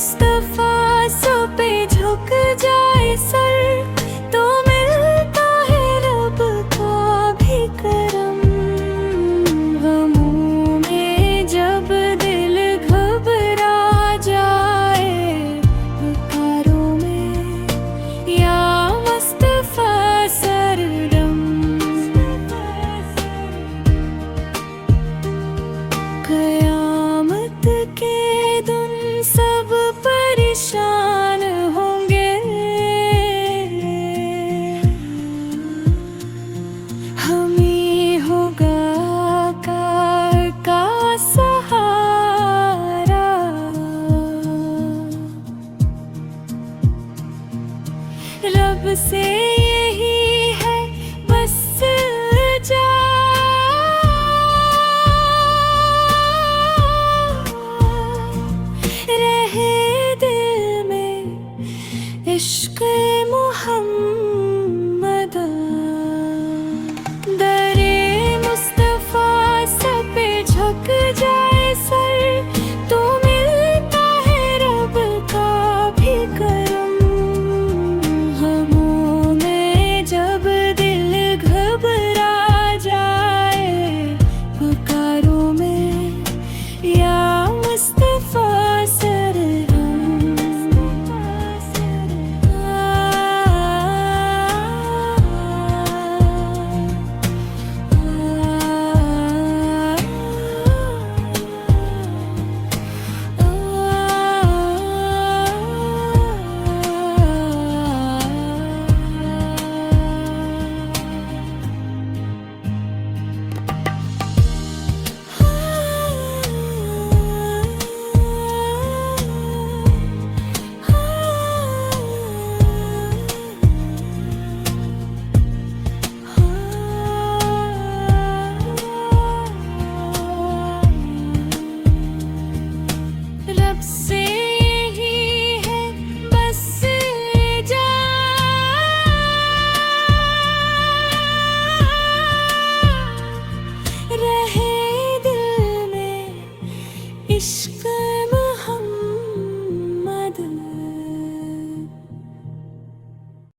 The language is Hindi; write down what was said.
मुस्तफा सो पे झुक जाए सर, तो मिलता है रब का भी करम। गमों में जब दिल घबरा जाए, पुकारों में या मुस्तफा सरदम। क़यामत के दिन सब परेशान होंगे, हम ही होगा का सहारा। रब से